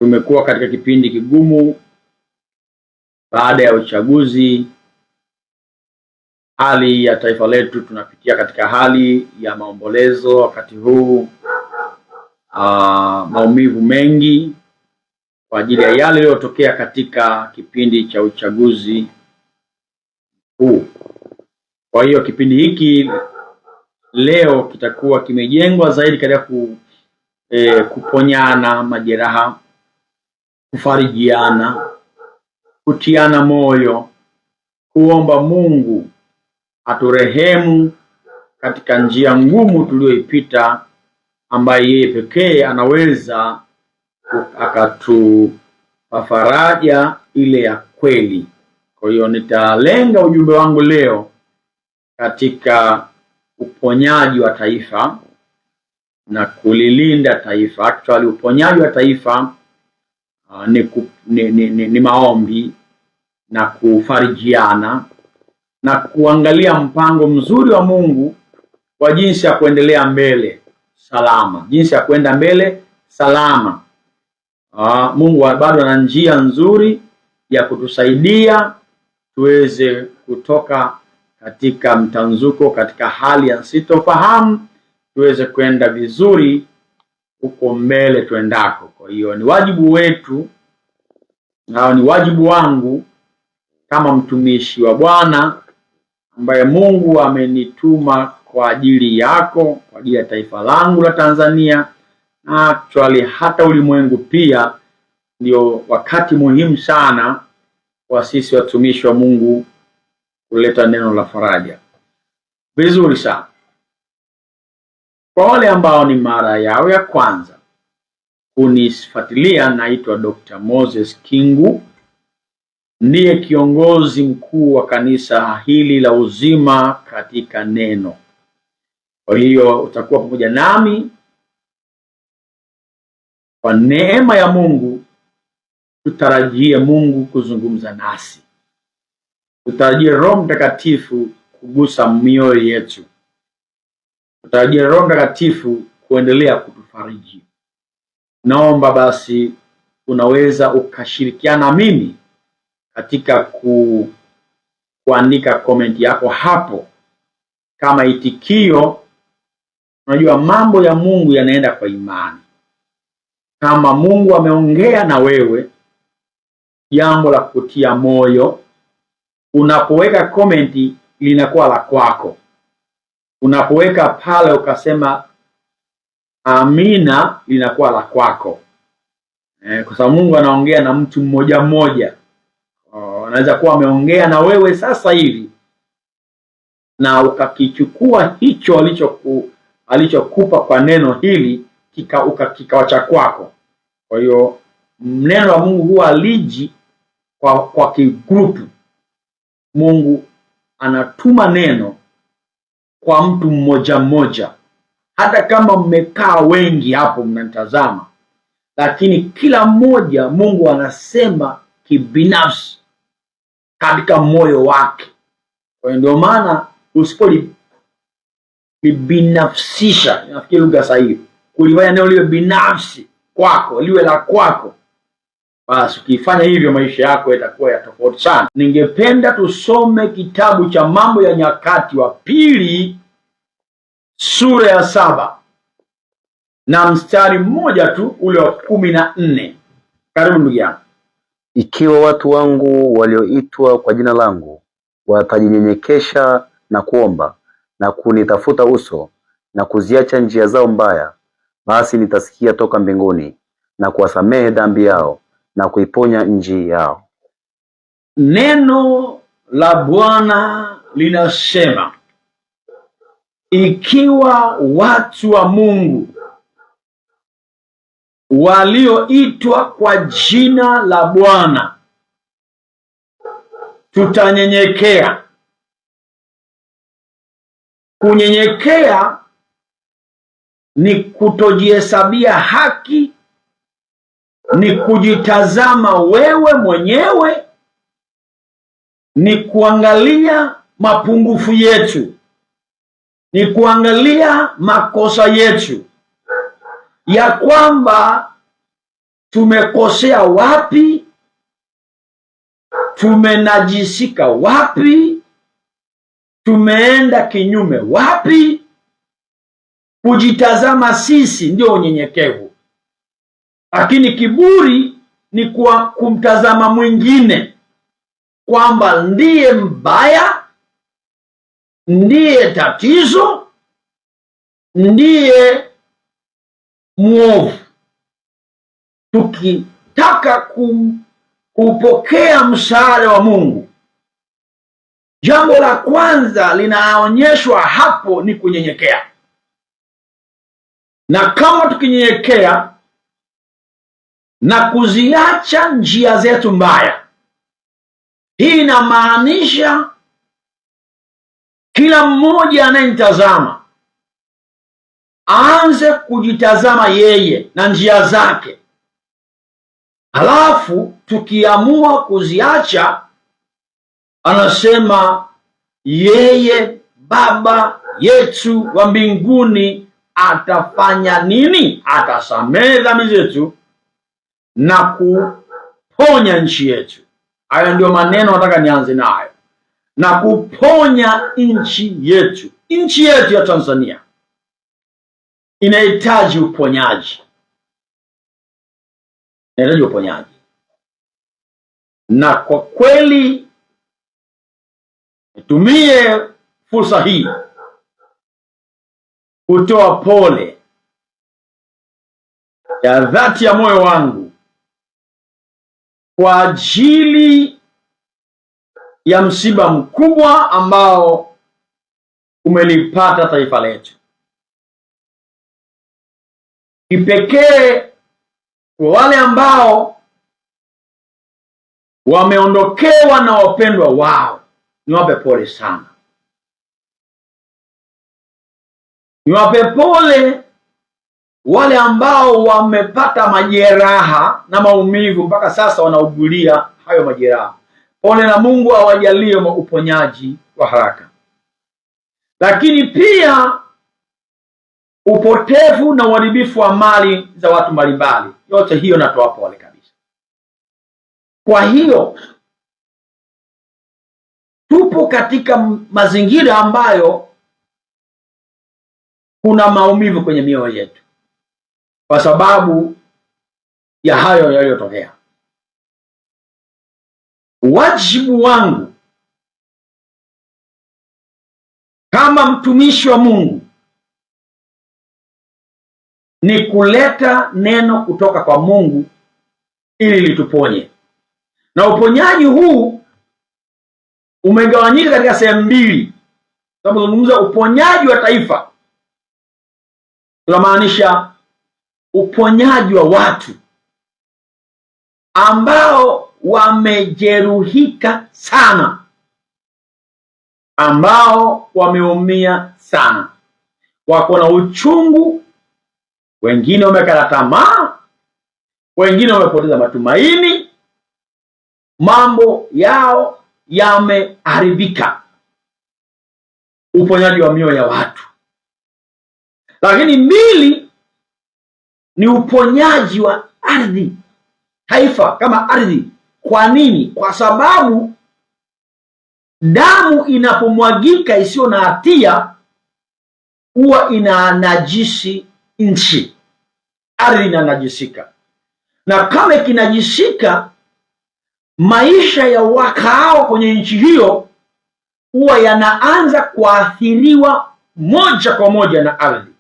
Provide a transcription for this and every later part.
Tumekuwa katika kipindi kigumu baada ya uchaguzi. Hali ya taifa letu, tunapitia katika hali ya maombolezo wakati huu, maumivu mengi kwa ajili ya yale yaliyotokea katika kipindi cha uchaguzi huu. Kwa hiyo kipindi hiki leo kitakuwa kimejengwa zaidi katika kuponyana majeraha, kufarijiana, kutiana moyo, kuomba Mungu aturehemu katika njia ngumu tuliyoipita, ambaye yeye pekee anaweza akatupa faraja ile ya kweli. Kwa hiyo nitalenga ujumbe wangu leo katika uponyaji wa taifa na kulilinda taifa. Actually, uponyaji wa taifa ni maombi na kufarijiana na kuangalia mpango mzuri wa Mungu kwa jinsi ya kuendelea mbele salama, jinsi ya kwenda mbele salama. Mungu bado ana njia nzuri ya kutusaidia tuweze kutoka katika mtanzuko, katika hali ya sitofahamu, tuweze kwenda vizuri huko mbele tuendako. Kwa hiyo ni wajibu wetu na ni wajibu wangu kama mtumishi wa Bwana ambaye Mungu amenituma kwa ajili yako, kwa ajili ya taifa langu la Tanzania, na actually hata ulimwengu pia. Ndio wakati muhimu sana kwa sisi watumishi wa Mungu kuleta neno la faraja. Vizuri sana. Kwa wale ambao ni mara yao ya kwanza kunifuatilia, naitwa Dr. Moses Kingu, ndiye kiongozi mkuu wa kanisa hili la Uzima katika Neno. Kwa hiyo utakuwa pamoja nami kwa neema ya Mungu. Tutarajie Mungu kuzungumza nasi, tutarajie Roho Mtakatifu kugusa mioyo yetu, tutarajie Roho Mtakatifu kuendelea kutufariji. Naomba basi unaweza ukashirikiana mimi katika kuandika komenti yako hapo kama itikio. Unajua mambo ya Mungu yanaenda kwa imani. Kama Mungu ameongea na wewe jambo la kutia moyo, unapoweka komenti linakuwa la kwako. Unapoweka pale ukasema amina, linakuwa la kwako. Kwa sababu Mungu anaongea na mtu mmoja mmoja. Anaweza kuwa ameongea na wewe sasa hivi na ukakichukua hicho alichokupa kwa neno hili kikawacha kwako. Kwa hiyo neno la Mungu huwa aliji kwa kigrupu. Mungu anatuma neno kwa mtu mmoja mmoja. Hata kama mmekaa wengi hapo mnatazama, lakini kila mmoja Mungu anasema kibinafsi katika moyo wake. Kwa hiyo ndio maana usipolibinafsisha, nafikiri lugha sahihi, kulifanya neno liwe binafsi kwako, liwe la kwako, basi ukifanya hivyo maisha yako yatakuwa ya tofauti sana. Ningependa tusome kitabu cha Mambo ya Nyakati wa Pili sura ya 7 na mstari mmoja tu, ule wa 14. Karibu ndugu yangu. Ikiwa watu wangu walioitwa kwa jina langu watajinyenyekesha na kuomba na kunitafuta uso na kuziacha njia zao mbaya, basi nitasikia toka mbinguni na kuwasamehe dhambi yao na kuiponya nchi yao. Neno la Bwana linasema ikiwa watu wa Mungu walioitwa kwa jina la Bwana tutanyenyekea. Kunyenyekea ni kutojihesabia haki, ni kujitazama wewe mwenyewe, ni kuangalia mapungufu yetu, ni kuangalia makosa yetu, ya kwamba tumekosea wapi, tumenajisika wapi, tumeenda kinyume wapi. Kujitazama sisi ndio unyenyekevu, lakini kiburi ni kwa kumtazama mwingine kwamba ndiye mbaya, ndiye tatizo, ndiye mwovu. Tukitaka kupokea msaada wa Mungu, jambo la kwanza linaonyeshwa hapo ni kunyenyekea. Na kama tukinyenyekea na kuziacha njia zetu mbaya, hii inamaanisha kila mmoja anayemtazama aanze kujitazama yeye na njia zake. Halafu tukiamua kuziacha, anasema yeye Baba yetu wa mbinguni atafanya nini? Atasamehe dhambi zetu na kuponya nchi yetu. Hayo ndio maneno nataka nianze nayo, na kuponya nchi yetu. Nchi yetu ya Tanzania inahitaji uponyaji, inahitaji uponyaji. Na kwa kweli nitumie fursa hii kutoa pole ya dhati ya moyo wangu kwa ajili ya msiba mkubwa ambao umelipata taifa letu. Kipekee kwa wale ambao wameondokewa na wapendwa wao, niwape pole sana. Niwape pole wale ambao wamepata majeraha na maumivu mpaka sasa wanaugulia hayo majeraha. Pole na Mungu awajalie uponyaji wa haraka. Lakini pia upotevu na uharibifu wa mali za watu mbalimbali, yote hiyo natoa pole kabisa. Kwa hiyo tupo katika mazingira ambayo kuna maumivu kwenye mioyo yetu kwa sababu ya hayo yaliyotokea. Wajibu wangu kama mtumishi wa Mungu ni kuleta neno kutoka kwa Mungu ili lituponye. Na uponyaji huu umegawanyika katika sehemu mbili. Tunapozungumza uponyaji wa taifa, tunamaanisha uponyaji wa watu ambao wamejeruhika sana, ambao wameumia sana, wako na uchungu, wengine wamekata tamaa, wengine wamepoteza matumaini, mambo yao yameharibika. Uponyaji wa mioyo ya watu. Lakini mbili ni uponyaji wa ardhi, taifa kama ardhi. Kwa nini? Kwa sababu damu inapomwagika isiyo na hatia huwa inanajisi nchi, ardhi inanajisika, na kama ikinajisika, maisha ya wakaao kwenye nchi hiyo huwa yanaanza kuathiriwa moja kwa moja na ardhi.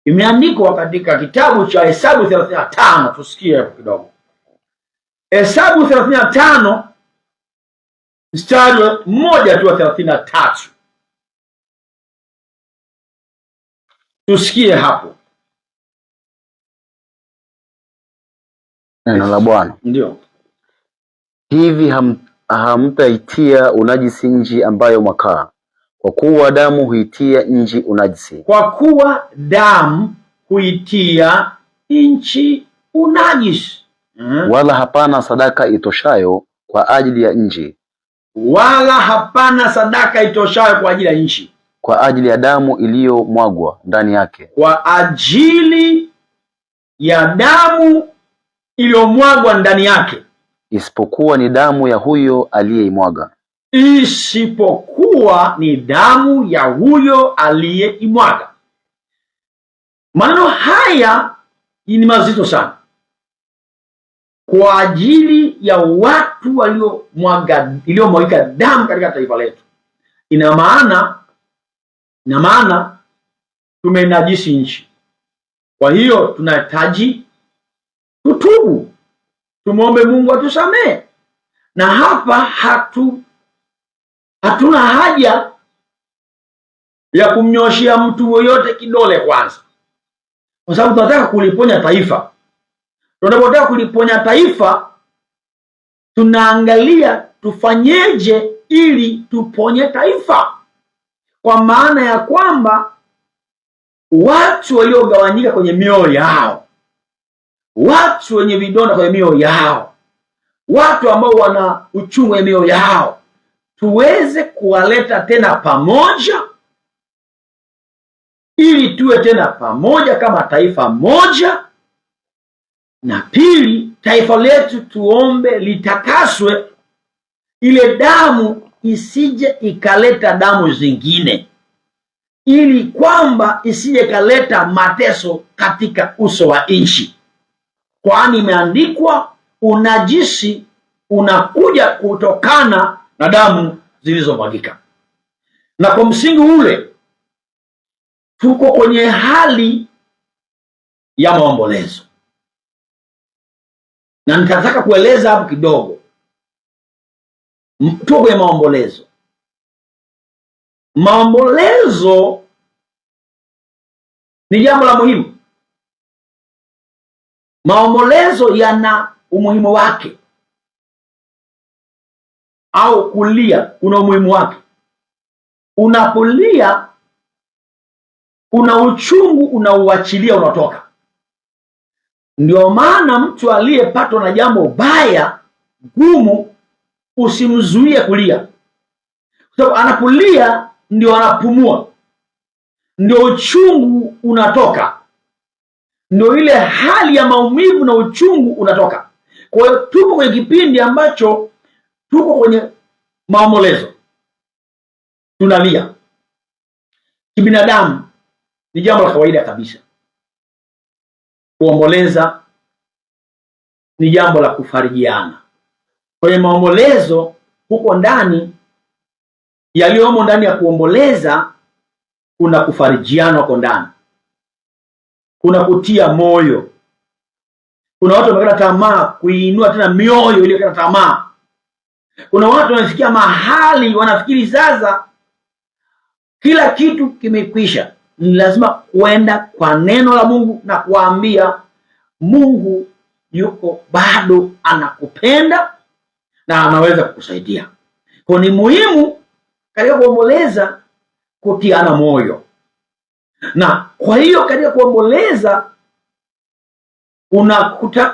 Imeandikwa katika kitabu cha Hesabu 35, tusikie hapo kidogo. Hesabu 35 mstari mmoja tu wa 33. Tusikie hapo. Neno la Bwana. Ndio. Hivi hamtaitia unajisi nchi ambayo mwakaa, kwa kuwa damu huitia nchi unajisi. Kwa kuwa damu huitia nchi unajisi. Wala hapana sadaka itoshayo kwa ajili ya nchi. Wala hapana sadaka itoshayo kwa ajili ya nchi, kwa ajili ya damu iliyomwagwa ndani yake. Kwa ajili ya damu iliyomwagwa ndani yake, isipokuwa ni damu ya huyo aliyeimwaga. Isipokuwa ni damu ya huyo aliyeimwaga. Maneno haya ni mazito sana kwa ajili ya watu iliyomwagika damu katika taifa letu. Ina maana tumenajisi nchi. Kwa hiyo tunahitaji tutubu, tumwombe Mungu atusamehe. Na hapa hatuna haja ya kumnyoshia mtu yoyote kidole kwanza, kwa sababu tunataka kuliponya taifa. Tunapotaka kuliponya taifa, tunaangalia tufanyeje ili tuponye taifa, kwa maana ya kwamba watu waliogawanyika kwenye mioyo yao, watu wenye vidonda kwenye mioyo yao, watu ambao wana uchungu kwenye mioyo yao, tuweze kuwaleta tena pamoja ili tuwe tena pamoja kama taifa moja. Na pili, taifa letu tuombe litakaswe, ile damu isije ikaleta damu zingine, ili kwamba isije ikaleta mateso katika uso wa nchi, kwani imeandikwa unajisi unakuja kutokana na damu zilizomwagika. Na kwa msingi ule tuko kwenye hali ya maombolezo, na nitataka kueleza hapo kidogo. Tuko kwenye maombolezo. Maombolezo ni jambo la muhimu. Maombolezo yana umuhimu wake, au kulia kuna umuhimu wake. Unapolia kuna uchungu unauachilia, unatoka. Ndio maana mtu aliyepatwa na jambo baya gumu, usimzuie kulia, kwa sababu anapolia ndio anapumua, ndio uchungu unatoka, ndio ile hali ya maumivu na uchungu unatoka. Kwa hiyo tuko kwenye kipindi ambacho tuko kwenye maombolezo, tunalia. Kibinadamu ni jambo la kawaida kabisa. Kuomboleza ni jambo la kufarijiana. Kwenye maombolezo, huko ndani, yaliyomo ndani ya kuomboleza, kuna kufarijiana huko ndani, kuna kutia moyo. Kuna watu wamekata tamaa, kuinua tena mioyo iliyokata tamaa. Kuna watu wanafikia mahali wanafikiri sasa kila kitu kimekwisha. Ni lazima kuenda kwa neno la Mungu na kuambia Mungu yuko bado, anakupenda na anaweza kukusaidia. Kwa ni muhimu katika kuomboleza kutiana moyo. Na kwa hiyo katika kuomboleza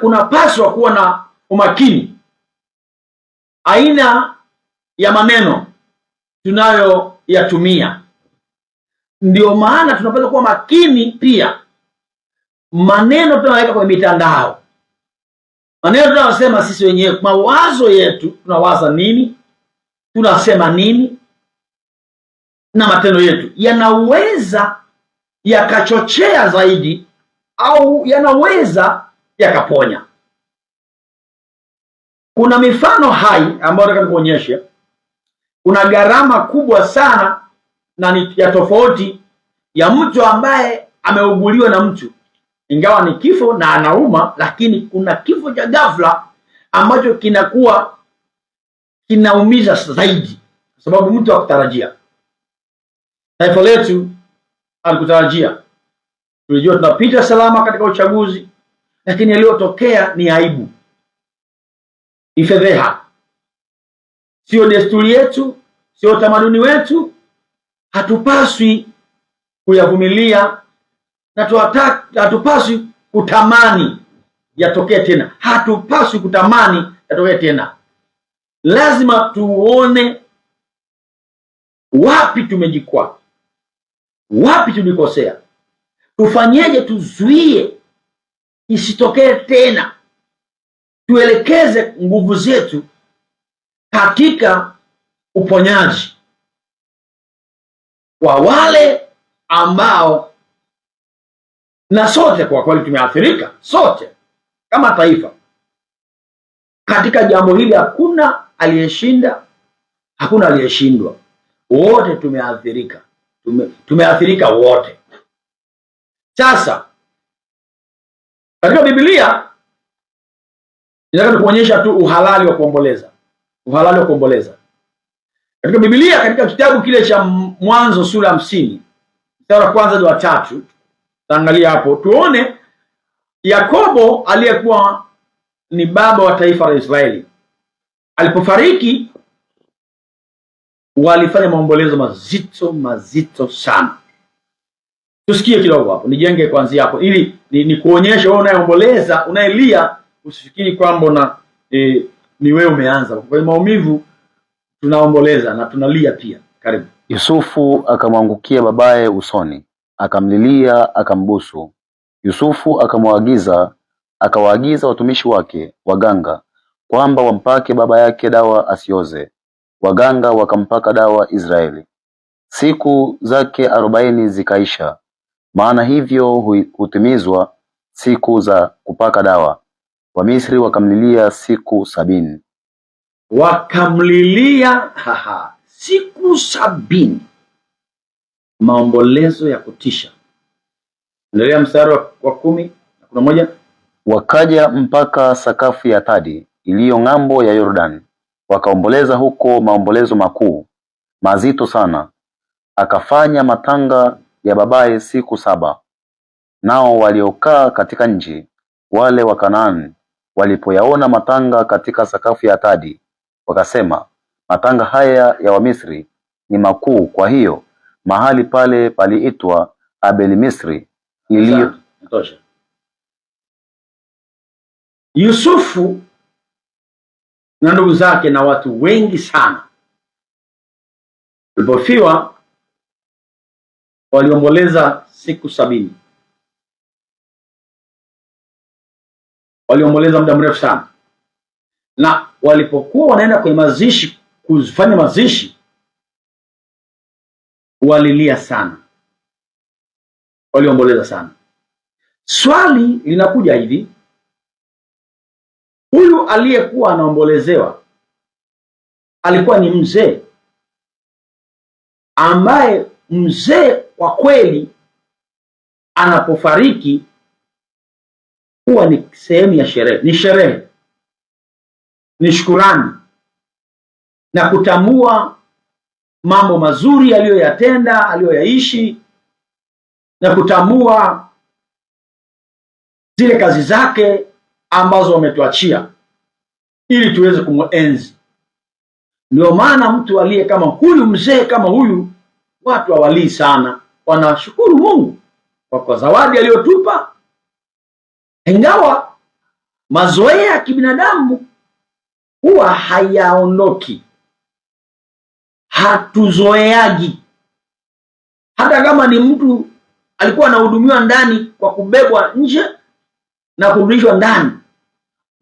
unapaswa kuwa na umakini aina ya maneno tunayoyatumia. Ndio maana tunapaswa kuwa makini pia maneno tunaweka kwenye mitandao, maneno tunayosema sisi wenyewe, mawazo yetu, tunawaza nini, tunasema nini, na matendo yetu yanaweza yakachochea zaidi au yanaweza yakaponya. Kuna mifano hai ambayo nataka nikuonyeshe. Kuna gharama kubwa sana na ni ya tofauti ya mtu ambaye ameuguliwa na mtu, ingawa ni kifo na anauma, lakini kuna kifo cha ghafla ambacho kinakuwa kinaumiza zaidi, kwa sababu mtu hakutarajia. Taifa letu alikutarajia. Tulijua tunapita salama katika uchaguzi, lakini yaliyotokea ni aibu, ni fedheha. Sio desturi yetu, sio utamaduni wetu. Hatupaswi kuyavumilia na hatupaswi kutamani yatokee tena. Hatupaswi kutamani yatokee tena. Lazima tuone wapi tumejikwaa, wapi tulikosea, tufanyeje tuzuie isitokee tena. tuelekeze nguvu zetu katika uponyaji wa wale ambao, na sote kwa kweli tumeathirika sote kama taifa katika jambo hili. Hakuna aliyeshinda, hakuna aliyeshindwa, wote tumeathirika, tumeathirika wote. Sasa katika Biblia nataka kuonyesha tu uhalali wa kuomboleza, uhalali wa kuomboleza katika Biblia. Katika kitabu kile cha Mwanzo sura 50 mstari wa 1 hadi wa 3, taangalia hapo tuone Yakobo aliyekuwa ni baba wa taifa la Israeli alipofariki, walifanya maombolezo mazito sana. Tusikie kidogo hapo, nijenge kuanzia hapo ili ni kuonyesha wewe unayeomboleza, unayelia, usifikiri kwamba ni wewe umeanza. Kwa maumivu tunaomboleza na tunalia pia. Karibu. Yusufu akamwangukia babaye usoni, akamlilia, akambusu. Yusufu akawaagiza watumishi wake waganga kwamba wampake baba yake dawa asioze. Waganga wakampaka dawa Israeli. Siku zake 40 zikaisha, maana hivyo hutimizwa siku za kupaka dawa. Wamisri wakamlilia siku 70. Wakamlilia siku 70. Maombolezo ya kutisha. Endelea mstari wa 10 na 11. Wakaja mpaka sakafu ya Tadi iliyo ng'ambo ya Yordani, wakaomboleza huko maombolezo makuu mazito sana. Akafanya matanga ya babaye siku 7. Nao waliokaa katika nchi, wale wa Kanaani, walipoyaona matanga katika sakafu ya Tadi, wakasema, matanga haya ya Wamisri ni makuu. Kwa hiyo mahali pale paliitwa Abel Misri iliyo. Yusufu na ndugu zake na watu wengi sana walipofiwa waliomboleza siku 70. Waliomboleza muda mrefu sana, na walipokuwa wanaenda kwenye mazishi, kufanya mazishi, walilia sana, waliomboleza sana. Swali linakuja hivi, huyu aliyekuwa anaombolezewa alikuwa ni mzee ambaye, mzee kwa kweli anapofariki huwa ni sehemu ya sherehe, ni shukurani na kutambua mambo mazuri aliyoyatenda, aliyoyaishi, na kutambua zile kazi zake ambazo wametuachia ili tuweze kumuenzi. Ndio maana mtu aliye kama huyu, mzee kama huyu, watu hawalii sana, wanashukuru Mungu kwa zawadi aliyotupa. Ingawa mazoea ya kibinadamu huwa hayaondoki, hatuzoeagi. Hata kama ni mtu alikuwa anahudumiwa ndani kwa kubebwa nje na kurudishwa ndani,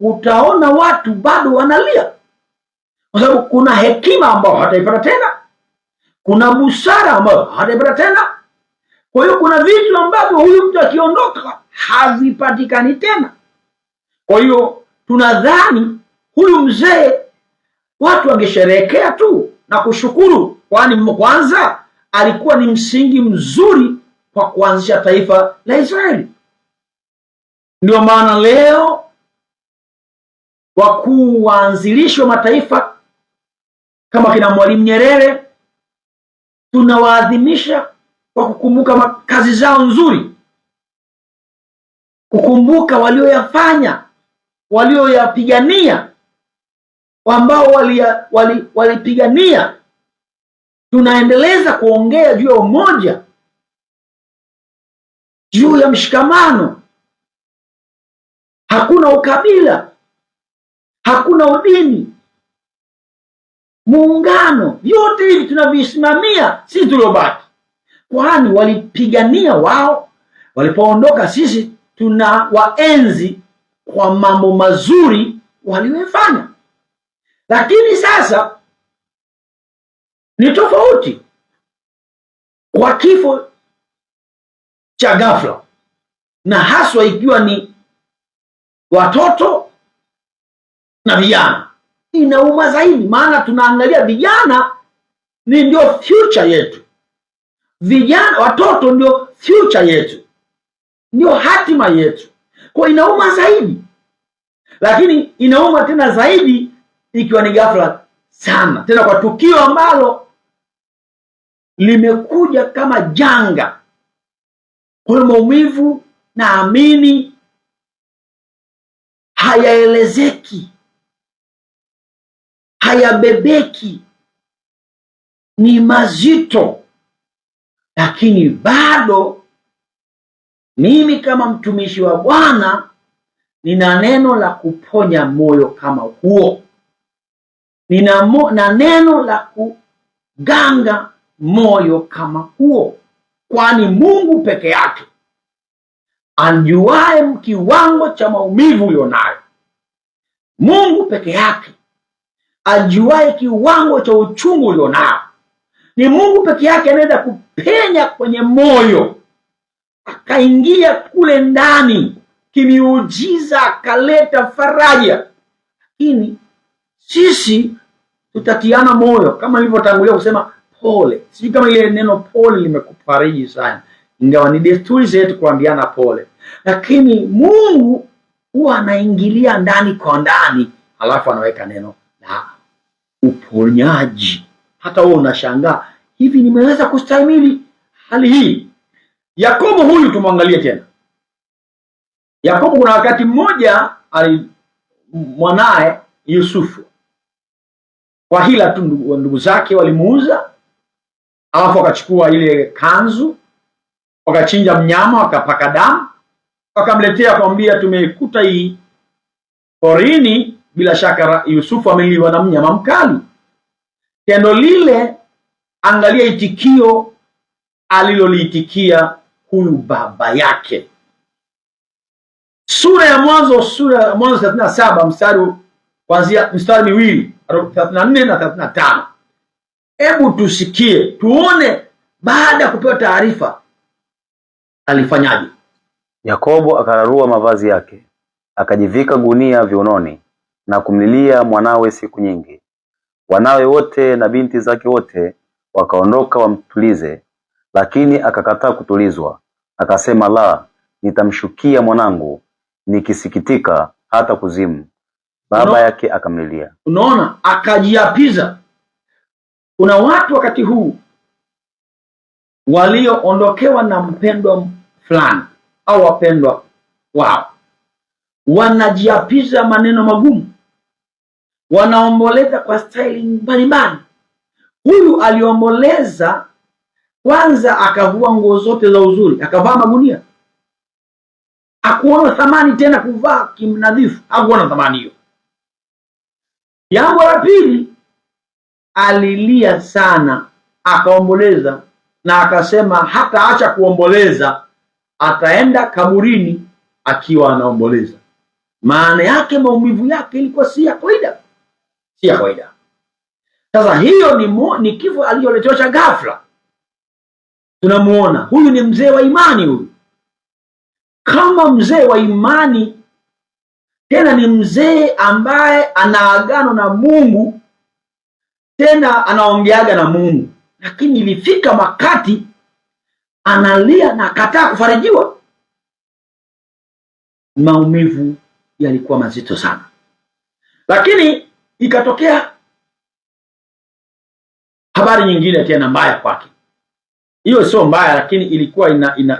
utaona watu bado wanalia, kwa sababu kuna hekima ambayo hataipata tena, kuna busara ambayo hataipata tena. Kwa hiyo kuna vitu ambavyo huyu mtu akiondoka havipatikani tena. Kwa hiyo tunadhani huyu mzee watu wangesherehekea tu na kushukuru, kwani kwanza alikuwa ni msingi mzuri kwa kuanzisha taifa la Israeli. Ndio maana leo wakuu waanzilishi wa mataifa kama kina Mwalimu Nyerere tunawaadhimisha kwa kukumbuka kazi zao nzuri, kukumbuka walioyafanya, walioyapigania, ambao walipigania. Tunaendeleza kuongea juu ya umoja, juu ya mshikamano. Hakuna ukabila, hakuna udini, muungano. Vyote hivi tunavisimamia sisi tuliobaki, kwani walipigania wao. Walipoondoka, sisi tuna waenzi kwa mambo mazuri waliofanya. Lakini sasa ni tofauti kwa kifo cha ghafla, na haswa ikiwa ni watoto na vijana. Inauma zaidi, maana tunaangalia vijana ni ndio future yetu. Vijana, watoto ndio future yetu, ndio hatima yetu. Kwa inauma zaidi, lakini inauma tena zaidi ikiwa ni ghafla sana, tena kwa tukio ambalo limekuja kama janga. Kwa maumivu, naamini hayaelezeki, hayabebeki, ni mazito. Lakini bado mimi kama mtumishi wa Bwana nina neno la kuponya moyo kama huo. Nina neno la kuganga moyo kama huo, kwani Mungu peke yake ajuaye kiwango cha maumivu ulionayo. Mungu peke yake ajuaye kiwango cha uchungu ulionao. Ni Mungu peke yake anaweza kupenya kwenye moyo, akaingia kule ndani kimiujiza, akaleta faraja. Lakini sisi tutatiana moyo, kama nilivyotangulia kusema pole. Sijui kama ile neno pole limekufariji sana, ingawa ni desturi zetu kuambiana pole, lakini Mungu huwa anaingilia ndani kwa ndani, alafu anaweka neno la uponyaji. Hata wewe unashangaa, hivi nimeweza kustahimili hali hii? Yakobo huyu tumwangalie tena. Yakobo, kuna wakati mmoja mwanae Yusufu, kwa hila tu ndugu zake walimuuza, alafu wakachukua ile kanzu, wakachinja mnyama, wakapaka damu, wakamletea kumwambia, tumekuta hii porini, bila shaka Yusufu ameliwa na mnyama mkali. Tendo lile, angalia itikio aliloliitikia huyu baba yake. Sura ya Mwanzo 37 mstari kuanzia mstari miwili 34 na 35. Hebu tusikie tuone, baada ya kupewa taarifa alifanyaje. Yakobo akararua mavazi yake, akajivika gunia viunoni, na kumlilia mwanawe siku nyingi. Wanawe wote na binti zake wote wakaondoka wamtulize, lakini akakataa kutulizwa. Akasema, la, nitamshukia mwanangu nikisikitika hata kuzimu. Baba yake akamlilia. Unaona, akajiapiza. Kuna watu wakati huu walioondokewa na mpendwa fulani au wapendwa wao, wanajiapiza maneno magumu, wanaomboleza kwa staili mbalimbali. Huyu aliomboleza kwanza, akavua nguo zote za uzuri, akavaa magunia. Hakuona thamani tena kuvaa kimnadhifu, hakuona thamani hiyo. Jambo la pili, alilia sana, akaomboleza, na akasema hata acha kuomboleza, ataenda kaburini akiwa anaomboleza. Maana yake maumivu yake ilikuwa si ya kawaida, si ya kawaida. Sasa hiyo ni kifo alicholetewa cha ghafla. Tunamuona huyu ni mzee wa imani. Huyu kama mzee wa imani, tena ni mzee ambaye ana agano na Mungu, tena anaongeaga na Mungu, lakini ilifika wakati analia na akataa kufarijiwa. Maumivu yalikuwa mazito sana. Lakini ikatokea habari nyingine tena mbaya kwake. Hiyo sio mbaya, lakini ilikuwa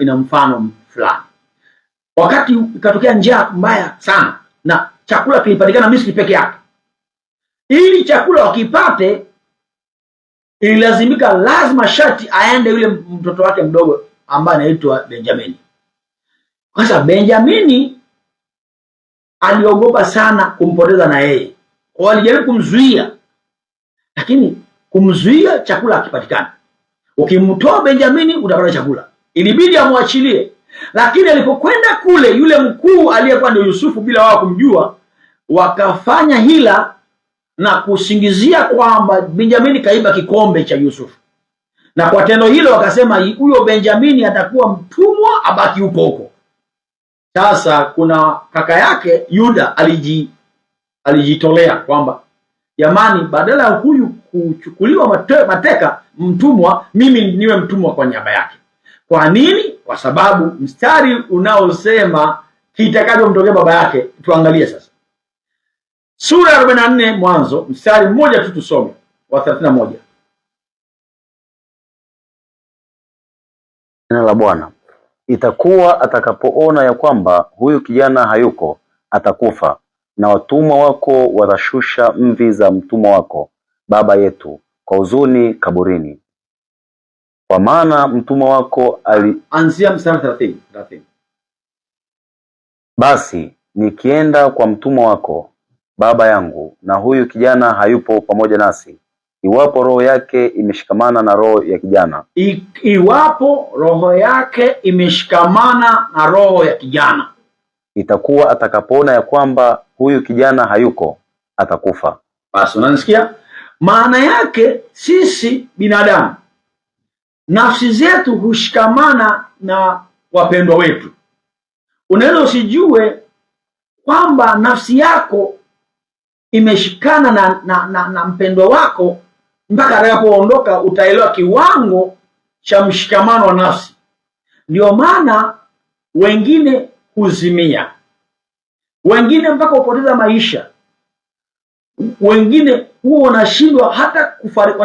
ina mfano fulani. Wakati ikatokea njaa mbaya sana, na chakula kilipatikana Misri peke yake. Ili chakula wakipate, lazima sharti aende yule mtoto wake mdogo ambaye anaitwa Benjamini. Sasa Benjamini aliogopa sana kumpoteza na yeye. Walijaribu kumzuia, lakini kumzuia chakula hakipatikani. Ukimtoa Benjamini utapata chakula. Ilibidi amwachilie. Lakini alipokwenda kule, yule mkuu aliyekuwa ndio Yusufu bila wao kumjua, wakafanya hila na kusingizia kwamba Benjamini kaiba kikombe cha Yusufu, na kwa tendo hilo wakasema huyo Benjamini atakuwa mtumwa, abaki huko huko. Sasa kuna kaka yake Yuda alijitolea kwamba jamani, badala ya huyu kuchukuliwa mateka mtumwa, mimi niwe mtumwa kwa niaba yake. Kwa nini? Kwa sababu mstari unaosema kitakachomtokea baba yake. Tuangalie sasa sura ya 44 Mwanzo, mstari mmoja tu tusome wa 31. Neno la Bwana. Itakuwa atakapoona ya kwamba huyu kijana hayuko, atakufa, na watumwa wako watashusha mvi za mtumwa wako baba yetu kwa huzuni kaburini. Kwa maana mtumwa wako anzia mstari 30. Basi nikienda kwa mtumwa wako baba yangu, na huyu kijana hayupo pamoja nasi, iwapo roho yake imeshikamana na roho ya kijana, iwapo roho yake imeshikamana na roho ya kijana, itakuwa atakapoona ya kwamba huyu kijana hayuko, atakufa. Basi unanisikia? Maana yake sisi binadamu nafsi zetu hushikamana na wapendwa wetu. Unaweza usijue kwamba nafsi yako imeshikana na mpendwa wako mpaka atakapoondoka, utaelewa kiwango cha mshikamano wa nafsi. Ndio maana wengine huzimia, wengine mpaka upoteza maisha, wengine huwa wanashindwa hata kufariki,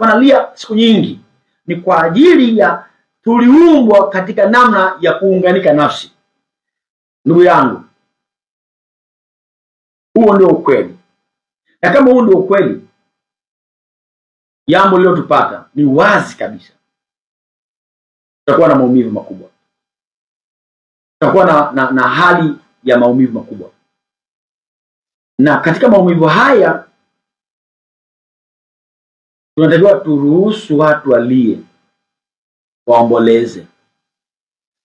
wanalia siku nyingi. Ni kwa ajili ya tuliumbwa katika namna ya kuunganika nafsi. Ndugu yangu, huo ndio ukweli. Na kama huo ndio ukweli, jambo lilotupata ni wazi kabisa, tutakuwa na maumivu makubwa, tutakuwa na hali ya maumivu makubwa. Na katika maumivu haya tunatakiwa turuhusu watu walie, waomboleze,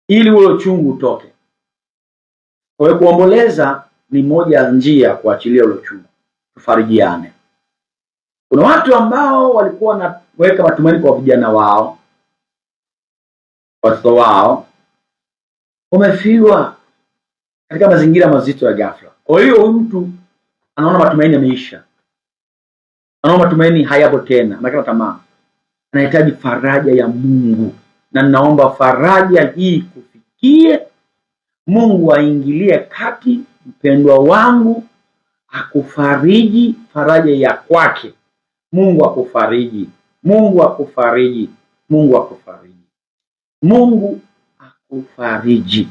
ili ule uchungu utoke. Kwa hiyo kuomboleza ni moja ya njia ya kuachilia ule uchungu, tufarijiane. Kuna watu ambao walikuwa wanaweka matumaini kwa vijana wao, watoto wao wamefiwa katika mazingira mazito ya ghafla. Kwa hiyo huyu mtu anaona matumaini yameisha, anaona matumaini hayapo tena, anakata tamaa, anahitaji faraja ya Mungu. Na ninaomba faraja hii kufikie. Mungu aingilie kati, mpendwa wangu, akufariji, faraja ya kwake. Mungu akufariji, Mungu akufariji, Mungu akufariji, Mungu akufariji.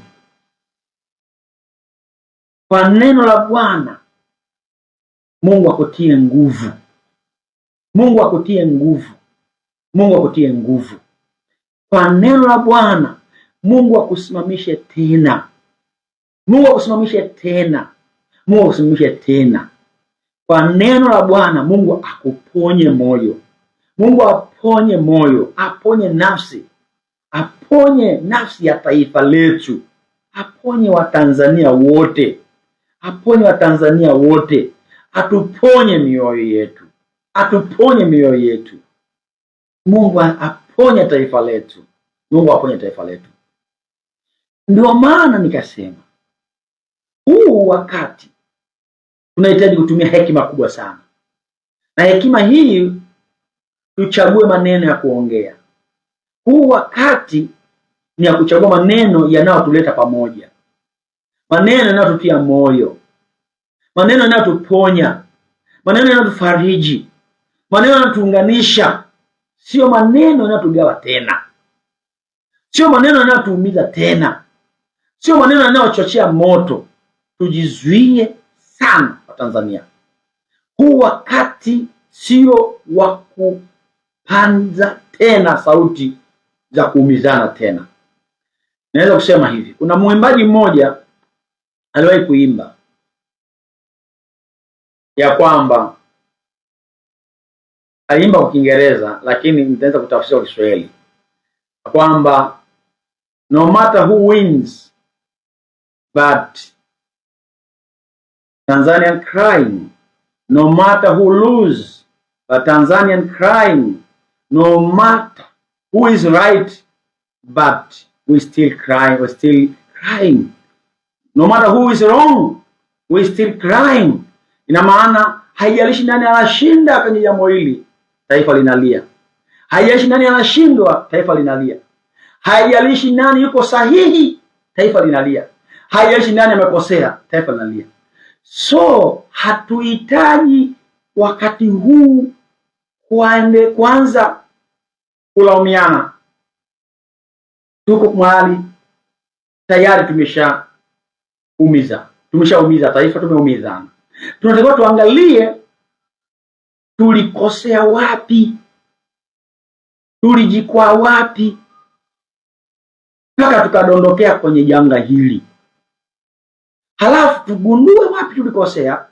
Kwa neno la Bwana, Mungu akutie nguvu, Mungu akutie nguvu, Mungu akutie nguvu. Kwa neno la Bwana, Mungu akusimamishe tena, Mungu akusimamishe tena, Mungu akusimamishe tena. Kwa neno la Bwana, Mungu akuponye moyo, Mungu aponye moyo, aponye nafsi, aponye nafsi ya taifa letu, aponye Watanzania wote, aponye Watanzania wote, atuponye mioyo yetu, atuponye mioyo yetu. Mungu aponye taifa letu, Mungu aponye taifa letu. Ndio maana nikasema huu wakati tunahitaji kutumia hekima kubwa sana, na hekima hii tuchague maneno ya kuongea. Huu wakati ni ya kuchagua maneno yanayotuleta pamoja, maneno yanayotutia moyo, maneno yanayotuponya, maneno yanayotufariji, maneno yanayotuunganisha, sio maneno yanayotugawa tena, sio maneno yanayotuumiza tena, sio maneno yanayochochea moto. Tujizuie sana Watanzania. Huu wakati sio wa kupanza tena sauti za kuumizana tena. Naweza kusema hivi, kuna mwimbaji mmoja aliwahi kuimba ya kwamba, aliimba kwa Kiingereza lakini nitaweza kutafsiri kwa Kiswahili, kwamba no matter who wins but Tanzanian crying, no matter who lose, but Tanzanian crying, no matter who is right, but we still crying, we're still crying. No matter who is wrong, we still crying. Ina maana haijalishi nani anashinda kwenye jambo hili, taifa linalia. Haijalishi nani anashindwa, taifa linalia. Haijalishi nani yuko sahihi, taifa linalia. Haijalishi nani amekosea, taifa linalia. So hatuhitaji wakati huu kwanza kulaumiana. Tuko mahali tayari tumeshaumiza taifa, tumeumizana. Tunatakiwa tuangalie tulikosea wapi, tulijikwaa wapi mpaka tukadondokea kwenye janga hili. Halafu tugundue wapi tulikosea,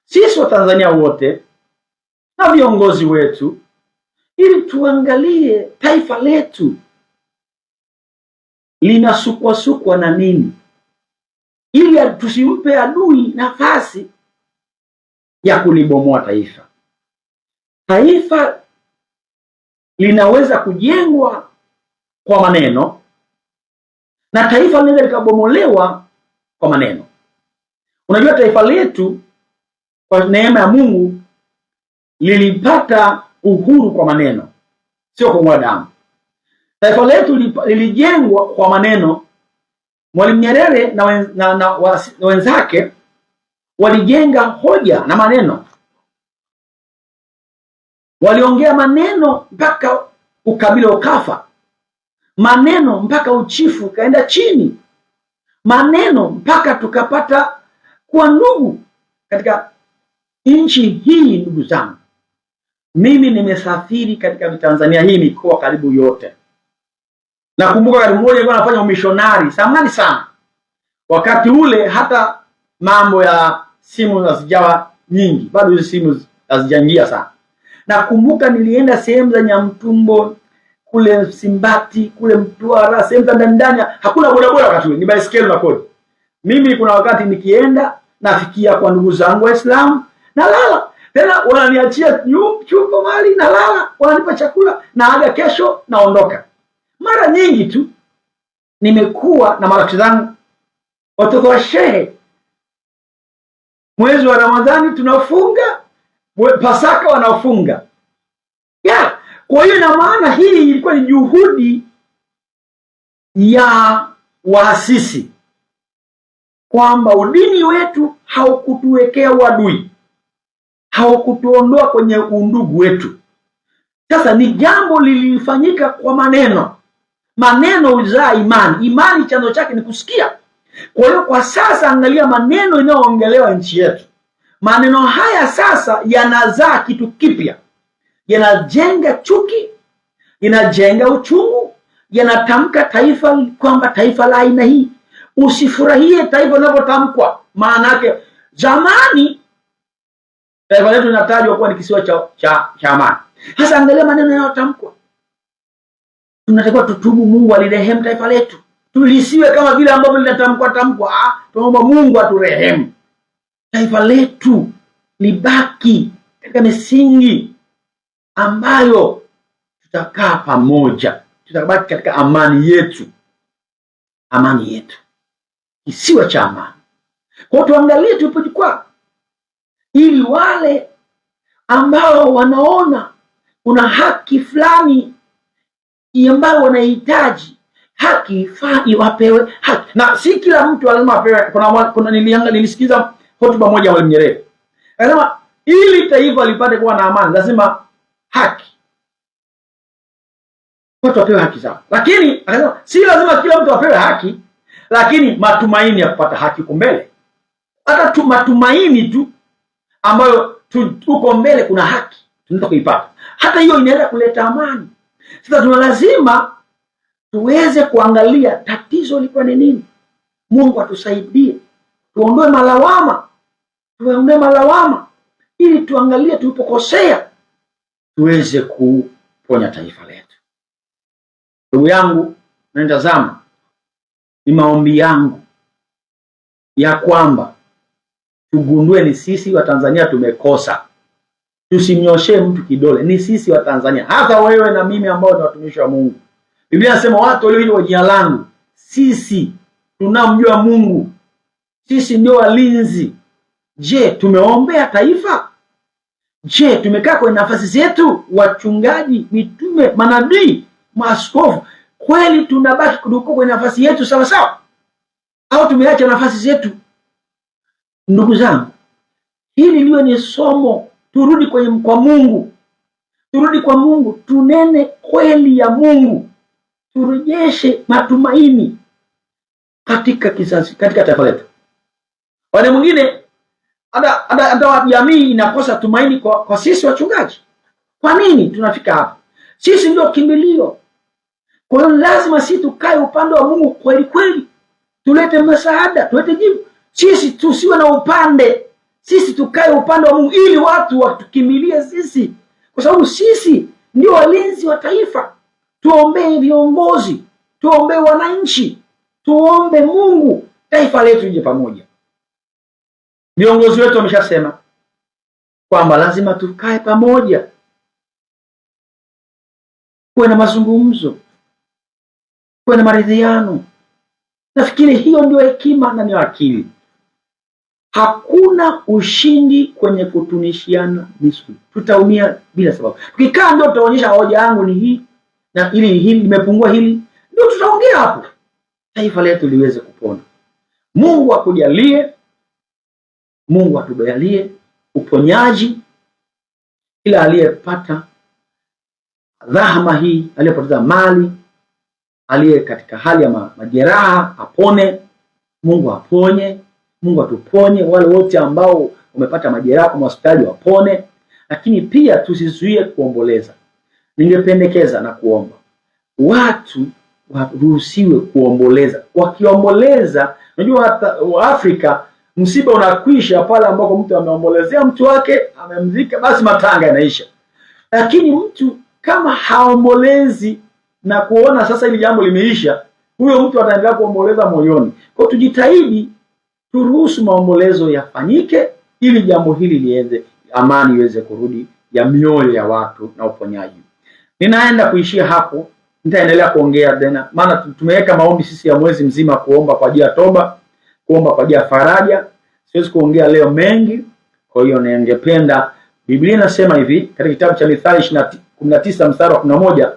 sisi wa Tanzania wote na viongozi wetu, ili tuangalie taifa letu linasukwasukwa na nini, ili tusimpe adui nafasi ya kulibomoa taifa. Taifa linaweza kujengwa kwa maneno na taifa linaweza likabomolewa kwa maneno. Unajua, taifa letu kwa neema ya Mungu lilipata uhuru kwa maneno, sio kwa damu. Taifa letu lilijengwa kwa maneno. Mwalimu Nyerere na wenzake walijenga hoja na maneno. Waliongea maneno mpaka ukabila ukafa, maneno mpaka uchifu ukaenda chini, maneno mpaka tukapata kuwa ndugu katika nchi hii. Ndugu zangu, mimi nimesafiri katika Tanzania hii mikoa karibu yote. Nakumbuka wakati mmoja nilikuwa nafanya umishonari zamani sana. Wakati ule hata mambo ya simu hazijawa nyingi, bado hizo simu hazijaingia sana. Nakumbuka nilienda sehemu za Nyamtumbo, kule Simbati, kule Mtwara, sehemu za ndani, hakuna bodaboda wakati ule, ni baiskeli na kodi. Mimi kuna wakati nikienda nafikia kwa ndugu zangu Waislamu, nalala. Tena wananiachia chumba mali, nalala, wananipa chakula, naaga kesho naondoka. Mara nyingi tu nimekuwa na marafiki zangu watoto wa shehe, mwezi wa Ramadhani tunafunga, Pasaka wanafunga. Kwa hiyo na maana hii ilikuwa ni juhudi ya waasisi kwamba udini wetu haukutuwekea uadui, haukutuondoa kwenye undugu wetu. Sasa ni jambo lilifanyika kwa maneno. Maneno huzaa imani. Imani chanzo chake ni kusikia. Kwa hiyo kwa sasa angalia maneno inayoongelewa nchi yetu. Maneno haya sasa yanazaa kitu kipya. Yanajenga chuki, yanajenga uchungu, yanatamka taifa kwamba taifa la aina hii. Usifurahie taifa linavyotamkwa. Maana yake zamani taifa letu linatajwa kuwa ni kisiwa cha amani. Sasa angalia maneno yanayotamkwa. Tunatakiwa tutubu, Mungu alirehemu taifa letu. Tulisiwe kama vile ambavyo linatamkwa. Tunaomba Mungu aturehemu. Taifa letu libaki katika misingi ambayo tutakaa pamoja, tutabaki katika amani yetu. Amani yetu, kisiwa cha amani. Kwa tuangalie tulipojikwaa, ili wale ambao wanaona kuna haki fulani ambayo wanahitaji haki, wapewe haki. Na si kila mtu lazima apewe. Nilisikiza hotuba moja ya Mwalimu Nyerere. Anasema ili taifa lipate kuwa na amani lazima haki, watu wapewe haki zao. Lakini anasema si lazima kila mtu apewe haki, lakini matumaini ya kupata haki uko mbele. Hata matumaini tu ambayo uko mbele kuna haki tunataka kuipata. Hata hiyo inaweza kuleta amani. Sasa lazima tuweze kuangalia tatizo liko ni nini. Mungu atusaidie. Tuondoe malawama ili tuangalie tulipokosea, tuweze kuponya taifa letu. Ndugu yangu nanitazama, ni maombi yangu ya kwamba tugundue ni sisi wa Tanzania tumekosa. Tusimnyoshee mtu kidole, ni sisi wa Tanzania, hata wewe na mimi ambao ni watumishi wa Mungu. Biblia inasema watu walioitwa jina langu, sisi tunamjua Mungu, sisi ndio walinzi. Je, tumeombea taifa? Je, tumekaa kwenye nafasi zetu? Wachungaji, mitume, manabii, maaskofu, kweli tunabaki kuduko kwenye nafasi yetu sawa sawa, au tumeacha nafasi zetu? Ndugu zangu, hili liwe ni somo. Turudi kwa Mungu, turudi kwa Mungu, tunene kweli ya Mungu, turejeshe matumaini katika kizazi, katika taifa letu. Wale mwingine hata jamii inakosa tumaini kwa sisi wachungaji. Kwa nini tunafika hapa? Sisi ndio kimbilio. Kwa hiyo lazima sisi tukae upande wa Mungu kweli kweli, tulete msaada, tulete jibu. Sisi tusiwe na upande, sisi tukae upande wa Mungu ili watu watukimbilie sisi, kwa sababu sisi ndio walinzi wa taifa. Tuombee viongozi, tuombee wananchi, tuombe Mungu taifa letu lije pamoja. Viongozi wetu wameshasema kwamba lazima tukae pamoja, kuwe na mazungumzo, kuwe na maridhiano. Nafikiri hiyo ndio hekima na ndio akili. Hakuna ushindi kwenye kutunishiana misuli. Tutaumia bila sababu. Tukikaa ndio tutaonyesha hoja yangu ni hii na hili limepungua hili, ndio tutaongea hapo, taifa letu liweze kupona. Mungu akujalie, Mungu atujalie uponyaji, ila aliyepata dhahama hii, aliyepoteza mali, aliye katika hali ya majeraha apone. Mungu aponye, Mungu atuponye. Wale wote ambao wamepata majeraha kwa hospitali wapone, lakini pia tusizuie kuomboleza. Ningependekeza na kuomba watu waruhusiwe kuomboleza. Wakiomboleza, unajua Afrika msiba unakwisha pale ambako mtu ameombolezea mtu wake, amemzika, basi matanga yanaisha. Lakini mtu kama haombolezi na kuona sasa hili jambo limeisha, huyo mtu ataendelea kuomboleza moyoni. Kwa tujitahidi, turuhusu maombolezo yafanyike ili jambo hili liweze, amani iweze kurudi ya mioyo ya watu na uponyaji. Ninaenda kuishia hapo, nitaendelea kuongea tena, maana tumeweka maombi sisi ya mwezi mzima kuomba kwa ajili ya toba, kuomba kwa ajili ya faraja. Siwezi kuongea leo mengi, kwa hiyo ningependa, Biblia inasema hivi katika kitabu cha Mithali 19 mstari wa 11,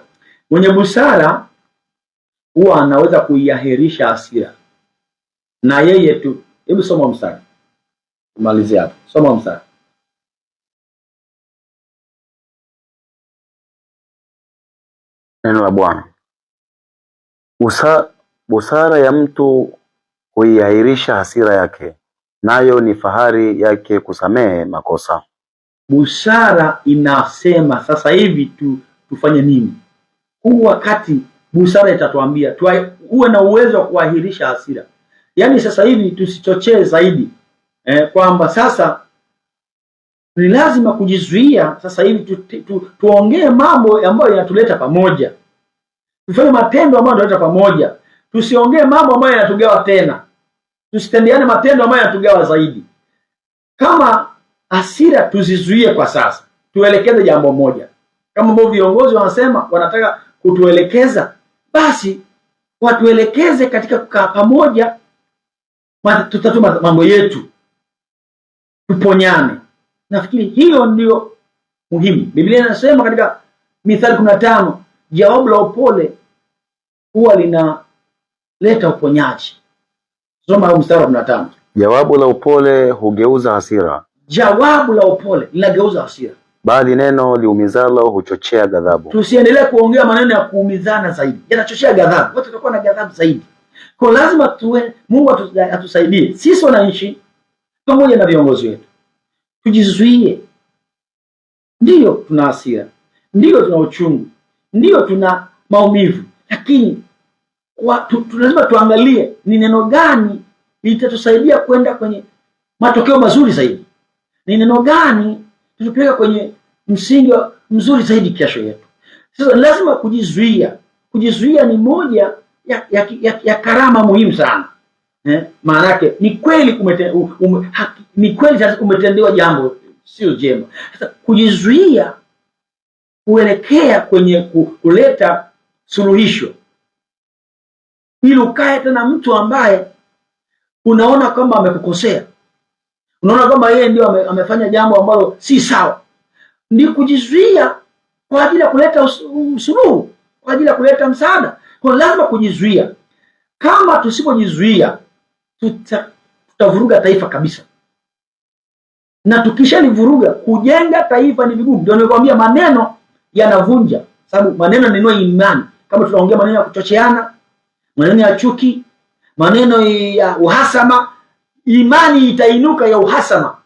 mwenye busara huwa anaweza kuiahirisha hasira. Na yeye tu, hebu soma mstari. Tumalizie hapo. Soma mstari. Neno la Bwana. Busara ya mtu huiahirisha hasira yake, nayo ni fahari yake kusamehe makosa. Busara inasema sasa hivi tufanye nini? Huu wakati busara itatuambia uwe na uwezo wa kuahirisha hasira. Yaani sasa hivi tusichochee zaidi, kwamba sasa ni lazima kujizuia. Sasa hivi tuongee mambo ambayo yanatuleta pamoja, tufanye matendo ambayo yanatuleta pamoja, tusiongee mambo ambayo yanatugawa tena, tusitendeane matendo ambayo yanatugawa zaidi. Kama hasira tuzizuie kwa sasa, tuelekeze jambo moja. Kama ambao viongozi wanasema wanataka kutuelekeza, basi watuelekeze katika kukaa pamoja, tutatuma mambo yetu, tuponyane. Nafikiri hiyo ndio muhimu. Biblia inasema katika Mithali 15, jawabu la upole huwa linaleta uponyaji. Soma mstari wa 15. Jawabu la upole hugeuza hasira. Jawabu la upole linageuza hasira. Bali neno liumizalo huchochea ghadhabu. Tusiendelee kuongea maneno ya kuumizana zaidi, yanachochea ghadhabu. Watu watakuwa na ghadhabu zaidi. Kwa lazima Mungu atusaidie sisi wananchi pamoja na viongozi wetu, tujizuie. Ndiyo tuna hasira, ndiyo tuna uchungu, ndiyo tuna maumivu, lakini lazima tuangalie ni neno gani litatusaidia kwenda kwenye matokeo mazuri zaidi. Ni neno gani tutupeleka kwenye msingi mzuri zaidi kesho yetu. Sasa lazima kujizuia. Kujizuia ni moja ya karama muhimu sana. Maana yake ni kweli ni kweli umetendewa jambo sio jema. Sasa kujizuia kuelekea kwenye kuleta suluhisho, ili ukae tena mtu ambaye unaona kwamba amekukosea, unaona kwamba yeye ndio amefanya jambo ambalo si sawa, ni kujizuia kwa ajili ya kuleta suluhu, kwa ajili ya kuleta msaada. Kwa lazima kujizuia. Kama tusipojizuia tutavuruga taifa kabisa, na tukishalivuruga kujenga taifa ni vigumu. Ndio nimekwambia maneno yanavunja, sababu maneno yananua imani. Kama tunaongea maneno ya kuchocheana, maneno ya chuki, maneno ya uhasama, imani itainuka ya uhasama,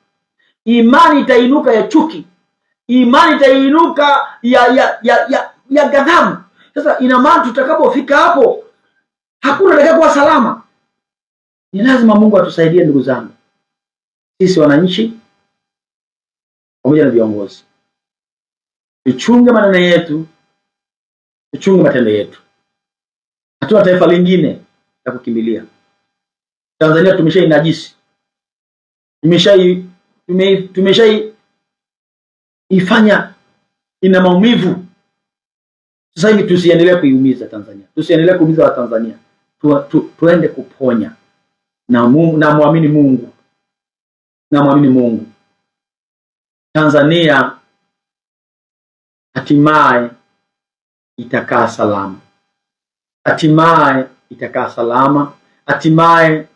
imani itainuka ya chuki, imani itainuka ya ghadhabu. Sasa ina maana tutakapofika hapo hakuna atakayekuwa salama. Ni lazima Mungu atusaidie ndugu zangu, sisi wananchi pamoja na viongozi, tuchunge maneno yetu, tuchunge matendo yetu. Hatuna taifa lingine la kukimbilia. Tanzania tumeshainajisi, tumeshaifanya ina maumivu. Sasa hivi tusiendelee kuiumiza Tanzania, tusiendelee kuumiza Watanzania, tuende kuponya na muamini Mungu, na muamini Mungu. Tanzania hatimaye itakaa salama, hatimaye itakaa salama, hatimaye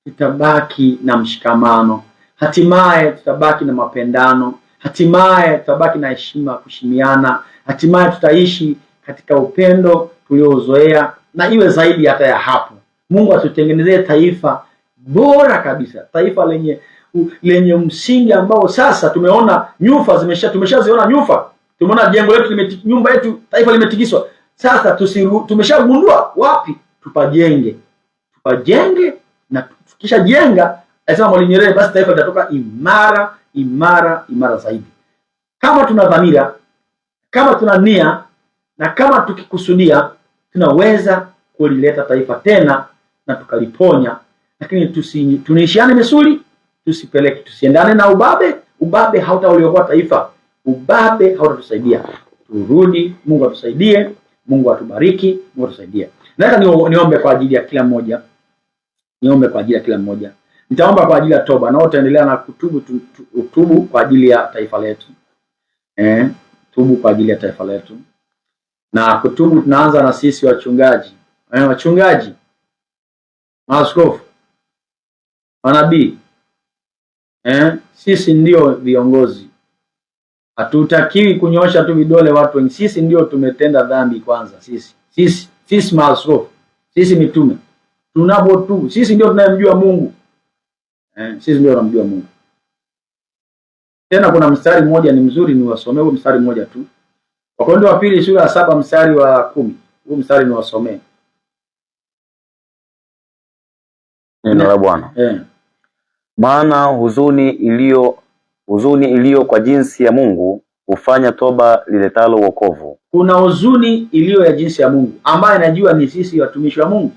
tutabaki na mshikamano, hatimaye tutabaki na mapendano, hatimaye tutabaki na heshima, kuheshimiana, hatimaye tutaishi katika upendo tuliozoea, na iwe zaidi hata ya hapo. Mungu atutengenezee taifa bora kabisa, taifa lenye msingi ambao sasa tumeona nyufa tumeshaziona nyufa. Tumeona jengo letu nyumba yetu taifa limetikiswa. Sasa tumeshagundua wapi tupajenge, na tukisha jenga, alisema Mwalimu Nyerere, basi taifa litatoka imara zaidi. Kama tuna dhamira, kama tuna nia, na kama tukikusudia, tunaweza kulileta taifa tena na tukaliponya. Lakini tunaishiane misuli, tusiendane na ubabe hautaoliokoa taifa, ubabe hautatusaidia. Turudi, Mungu atusaidie, Mungu atubariki, Mungu atusaidie. Nataka niombe kwa ajili ya kila mmoja. Nitaomba kwa ajili ya toba, na utaendelea na kutubu kwa ajili ya taifa letu. Tubu kwa ajili ya taifa letu. Na kutubu tunaanza na sisi wachungaji. Wachungaji, maaskofu, manabii. Sisi ndio viongozi. Hatutakiwi kunyosha tu vidole watu wengi. Sisi ndio tumetenda dhambi kwanza. Sisi maaskofu, sisi mitume. Tunapotubu, sisi ndio tunayemjua Mungu. Sisi ndio tunamjua Mungu. Tena kuna mstari mmoja ni mzuri, ni wasomee huo mstari mmoja tu. Wakorintho wa pili sura ya 7 mstari wa 10. Huo mstari ni wasomee. Neno la Bwana. Maana huzuni iliyo kwa jinsi ya Mungu hufanya toba liletalo wokovu. Kuna huzuni iliyo ya jinsi ya Mungu, ambaye anajua ni sisi watumishi wa Mungu.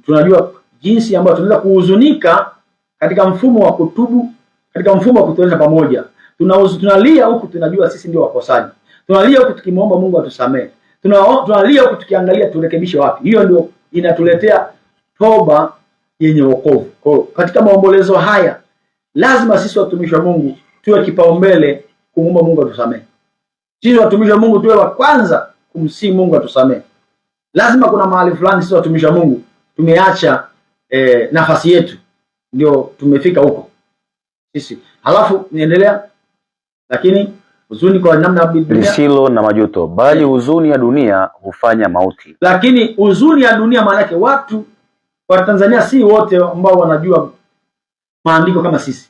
Tunajua jinsi ambayo tunaweza kuhuzunika katika mfumo wa kutubu, katika mfumo wa kutueleza pamoja. Tunalia huku tunajua sisi ndio wakosaji. Tunalia huku tukimwomba Mungu atusamee. Tunalia huku tukiangalia turekebishe wapi. Hiyo ndio inatuletea toba yenye wokovu. Kwa katika maombolezo haya lazima sisi watumishi wa Mungu tuwe kipaumbele kumwomba Mungu atusamee. Sisi watumishi wa Mungu tuwe wa kwanza kumsihi Mungu atusamee. Lazima kuna mahali fulani sisi watumishi wa Mungu tumeacha nafasi yetu, ndio tumefika huko sisi. Halafu niendelea, lakini huzuni kwa namna lisilo na majuto, bali huzuni ya dunia hufanya mauti. Lakini huzuni ya dunia maana yake watu wa Tanzania si wote ambao wanajua maandiko kama sisi.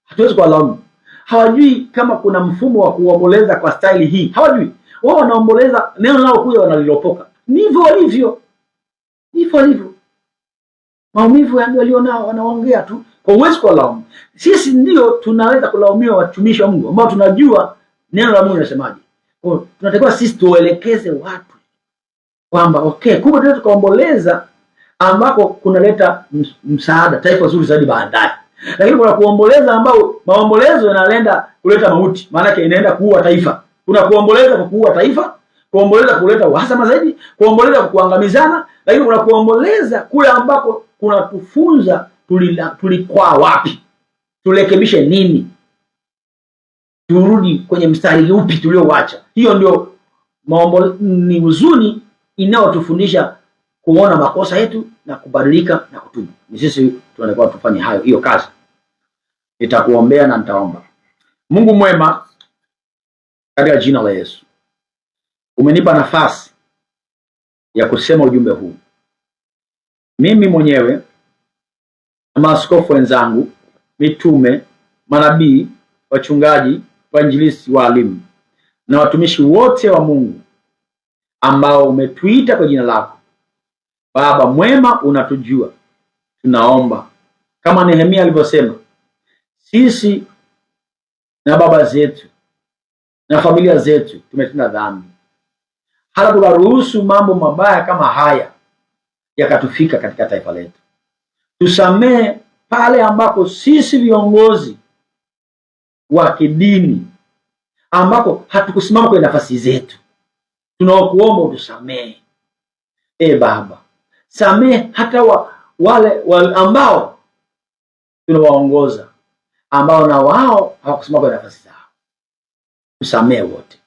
Hatuwezi kuwalaumu. Hawajui kama kuna mfumo wa kuomboleza kwa staili hii. Hawajui. Wao wanaomboleza neno lao kuja wanalilopoka. Ndivyo walivyo. Maumivu walionao wanaongea tu. Kwa uwezo kuwalaumu. Sisi ndio tunaweza kulaumiwa watumishi wa Mungu ambao tunajua neno la Mungu linasemaje. Kwa tunatakiwa sisi tuelekeze watu kwamba kumbe tunaweza kuomboleza ambako kunaleta msaada, taifa zuri zaidi baadaye. Lakini kuna kuomboleza ambao maombolezo yanalenda kuleta mauti, maana yake inaenda kuua taifa. Kuna kuomboleza kwa kuua taifa, kuomboleza kuleta uhasama zaidi, kuomboleza kwa kuangamizana, lakini kuna kuomboleza kule ambako kunatufunza tulikwaa wapi, turekebishe nini, turudi kwenye mstari upi tulioacha. Hiyo ndio ni huzuni inayotufundisha kuona makosa yetu na kubadilika na kutubu. Ni sisi tunatakiwa tufanye hiyo kazi. Nitakuombea na nitaomba. Mungu mwema, katika jina la Yesu, umenipa nafasi ya kusema ujumbe huu. Mimi mwenyewe na maaskofu wenzangu, mitume, manabii, wachungaji, wainjilisti, walimu na watumishi wote wa Mungu ambao umetuita kwa jina lako, Baba mwema, unatujua. Tunaomba kama Nehemia alivyosema, sisi na baba zetu na familia zetu tumetenda dhambi, hata tukaruhusu mambo mabaya kama haya yakatufika katika taifa letu. Tusamee pale ambako sisi viongozi wa kidini ambako hatukusimama kwenye nafasi zetu. Tunakuomba utusamee. Baba, samee hata wale ambao tunawaongoza, ambao na wao hawakusimama kwenye nafasi zao. Tusamee wote.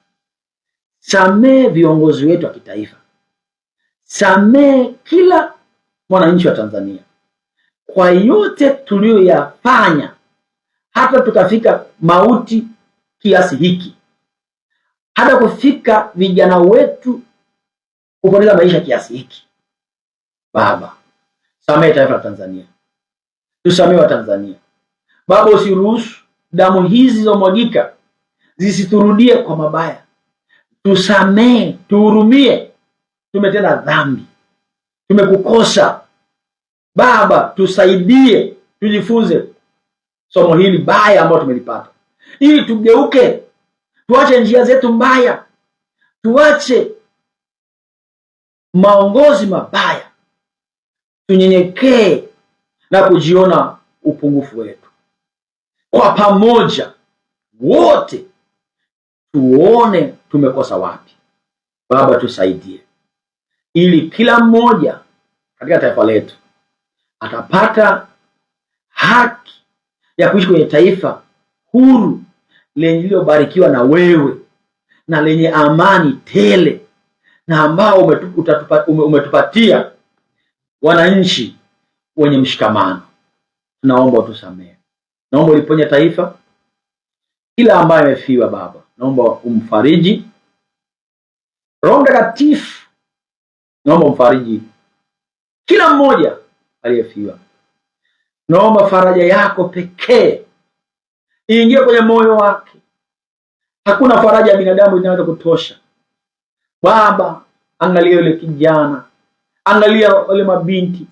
Samee viongozi wetu wa kitaifa. Samee kila mwananchi wa Tanzania kwa yote tuliyoyafanya, hata tukafika mauti kiasi hiki, hata kufika vijana wetu kupoteza maisha kiasi hiki. Baba, samee taifa la Tanzania. Tusamee wa Tanzania. Baba, usiruhusu damu hizi zilizomwagika zisiturudie kwa mabaya. Tusamee, tuhurumie. Tumetenda dhambi, tumekukosa. Baba, tusaidie, tujifunze somo hili baya ambalo tumelipata, ili tugeuke, tuache njia zetu mbaya, tuache maongozi mabaya, tunyenyekee na kujiona upungufu wetu. Kwa pamoja wote tuone tumekosa wapi. Baba, tusaidie ili kila mmoja katika taifa letu atapata haki ya kuishi kwenye taifa huru lenye lililobarikiwa na wewe na lenye amani tele, na ambao umetupatia wananchi wenye mshikamano. Tunaomba utusamehe. Naomba uliponye taifa, kila ambaye amefiwa Baba, naomba umfariji. Roho Mtakatifu, naomba umfariji kila mmoja aliyefiwa. Naomba faraja yako pekee iingie kwenye moyo wake. Hakuna faraja ya binadamu inaweza kutosha. Baba, angalia yule kijana, angalia wale mabinti,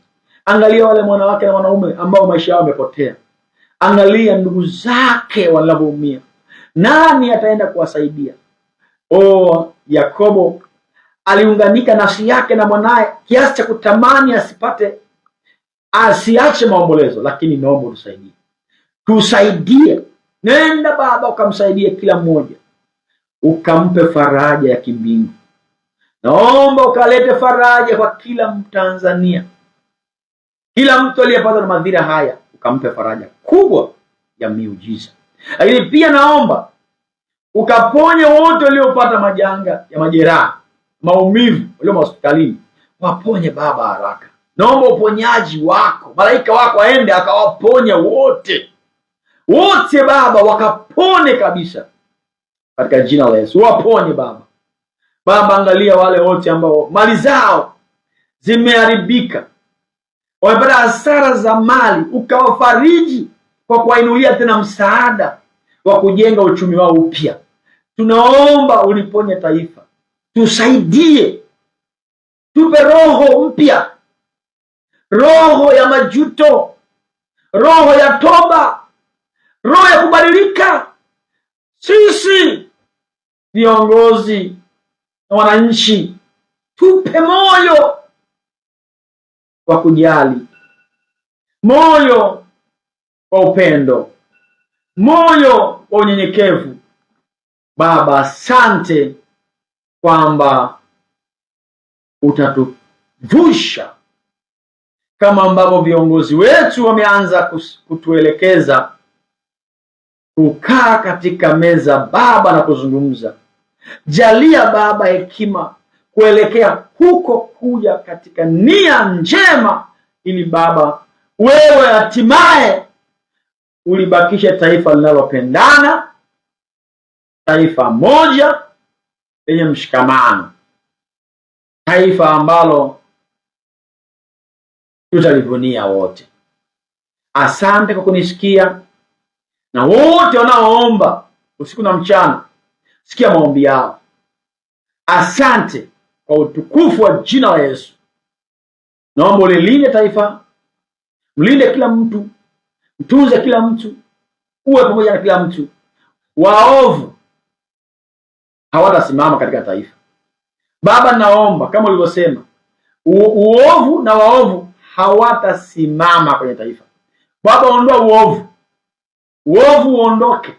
angalia wale wanawake na wanaume ambao maisha yao yamepotea. Angalia ndugu zake wanavyoumia. Nani ataenda kuwasaidia? Yakobo aliunganika nafsi yake na mwanaye kiasi cha kutamani asiache maombolezo, lakini naomba tusaidie. Nenda Baba, ukamsaidie kila mmoja, ukampe faraja ya kimbingu. Naomba ukalete faraja kwa kila Mtanzania, kila mtu aliyepatwa na madhira haya, ukampe faraja kubwa ya miujiza. Lakini pia naomba ukaponye wote waliopata majanga ya majeraha, maumivu, walio hospitalini, waponye Baba haraka. Naomba uponyaji wako, malaika wako aende akawaponya wote Baba, wakapone kabisa katika jina la Yesu. Waponye Baba. Baba, angalia wale wote ambao mali zao zimeharibika, wamepata hasara za mali, ukawafariji kwa kuwainulia tena msaada wa kujenga uchumi wao upya. Tunaomba uliponye taifa, tusaidie, tupe roho mpya, roho ya majuto, roho ya toba, roho ya kubadilika. Sisi viongozi na wananchi, tupe moyo wa kujali, moyo wa upendo, moyo wa unyenyekevu. Baba, asante kwamba utatuvusha kama ambavyo viongozi wetu wameanza kutuelekeza kukaa katika meza Baba na kuzungumza. Jalia Baba hekima kuelekea huko, kuja katika nia njema, ili Baba wewe hatimaye ulibakishe taifa linalopendana, taifa moja lenye mshikamano, taifa ambalo tutalivunia wote. Asante kwa kunisikia, na wote wanaoomba usiku na mchana, sikia maombi yao. Asante kwa utukufu wa jina la Yesu. Naomba ulilinde taifa, mlinde kila mtu, mtunze kila mtu, uwe pamoja na kila mtu. Waovu hawatasimama katika taifa. Baba, naomba kama ulivyosema, uovu na waovu hawatasimama kwenye taifa. Baba, ondoa uovu, uovu uondoke.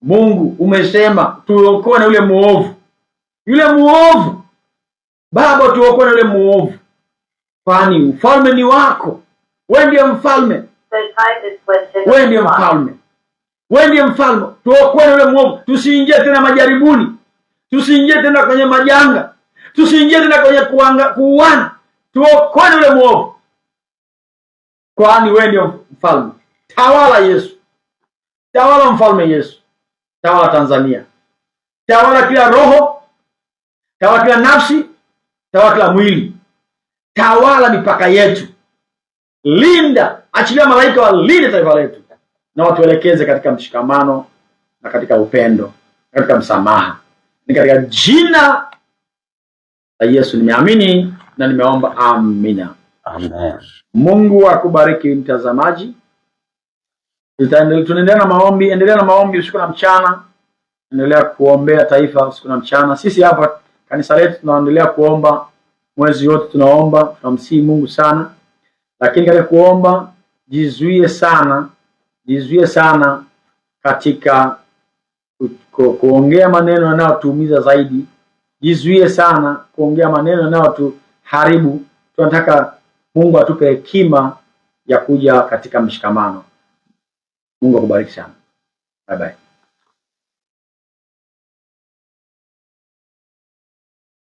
Mungu, umesema tuokoe na yule muovu, yule muovu. Baba, tuokoe na yule muovu, kwani ufalme ni wako. Wewe ndiye mfalme, wewe ndiye mfalme, wewe ndiye mfalme. Tuokoe na yule muovu, tusiingie tena majaribuni, tusiingie tena kwenye majanga, tusiingie tena kwenye kuuana. Tuokoe na yule muovu, kwani wewe ndiye mfalme. Tawala Yesu, tawala mfalme Yesu, tawala Tanzania, tawala kila roho, tawala kila nafsi, tawala kila mwili, tawala mipaka yetu. Linda, achilia malaika walinde taifa letu, na watuelekeze katika mshikamano na katika upendo, katika msamaha. Ni katika jina la Yesu nimeamini na nimeomba, amina. Amen. Mungu akubariki mtazamaji. Tunaendelea na maombi, endelea na maombi usiku na mchana. Endelea kuombea taifa usiku na mchana. Sisi hapa kanisa letu tunaendelea kuomba mwezi wote, tunaomba, tunamsihi Mungu sana. Lakini katika kuomba jizuie sana katika kuongea maneno yanayotuumiza zaidi. Jizuie sana kuongea maneno yanayotuharibu. Tunataka Mungu atupe hekima ya kuja katika mshikamano. Mungu akubariki sana. Bye bye.